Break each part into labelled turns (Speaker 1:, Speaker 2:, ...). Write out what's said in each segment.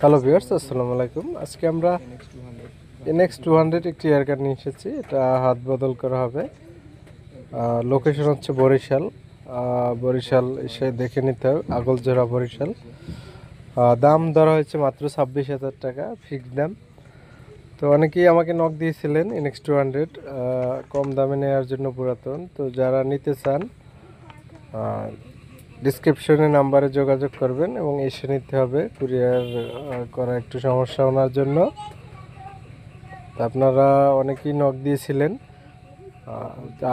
Speaker 1: Hello viewers, আসসালামু আলাইকুম। আজকে আমরা NX200 একটি এয়ারকার নিয়ে এসেছি। এটা হাত বদল করা হবে। লোকেশন হচ্ছে বরিশাল। বরিশাল এসে দেখে নিতে হবে, আগলঝোড়া বরিশাল। দাম ধরা হয়েছে মাত্র 26,000 টাকা, ফিক্সড দাম। তো অনেকেই আমাকে নক দিয়েছিলেন NX200 কম দামে নেওয়ার জন্য পুরাতন। তো যারা নিতে চান ডিসক্রিপশনে নাম্বারে যোগাযোগ করবেন এবং এসে নিতে হবে। কুরিয়ার করা একটু সমস্যা ওনার জন্য। আপনারা অনেকেই নক দিয়েছিলেন।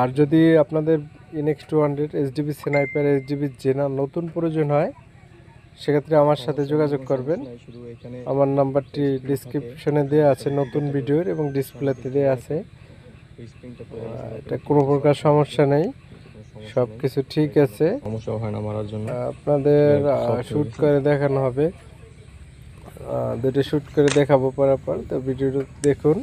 Speaker 1: আর যদি আপনাদের NX200 SDB স্নাইপার, SDB জেনা নতুন প্রয়োজন হয়, সেক্ষেত্রে আমার সাথে যোগাযোগ করবেন। আমার নাম্বারটি ডিসক্রিপশনে দেওয়া আছে, নতুন ভিডিওর এবং ডিসপ্লেতে দেওয়া আছে। এটা কোনো প্রকার সমস্যা নেই, সব কিছু ঠিক আছে।
Speaker 2: সমস্যা হয় না মারার জন্য।
Speaker 1: আপনাদের শ্যুট করে দেখানো হবে, দুটো শ্যুট করে দেখাবো পরাপর। তো ভিডিওটা দেখুন।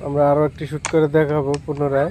Speaker 1: আমরা আরো একটি শ্যুট করে দেখাবো পুনরায়।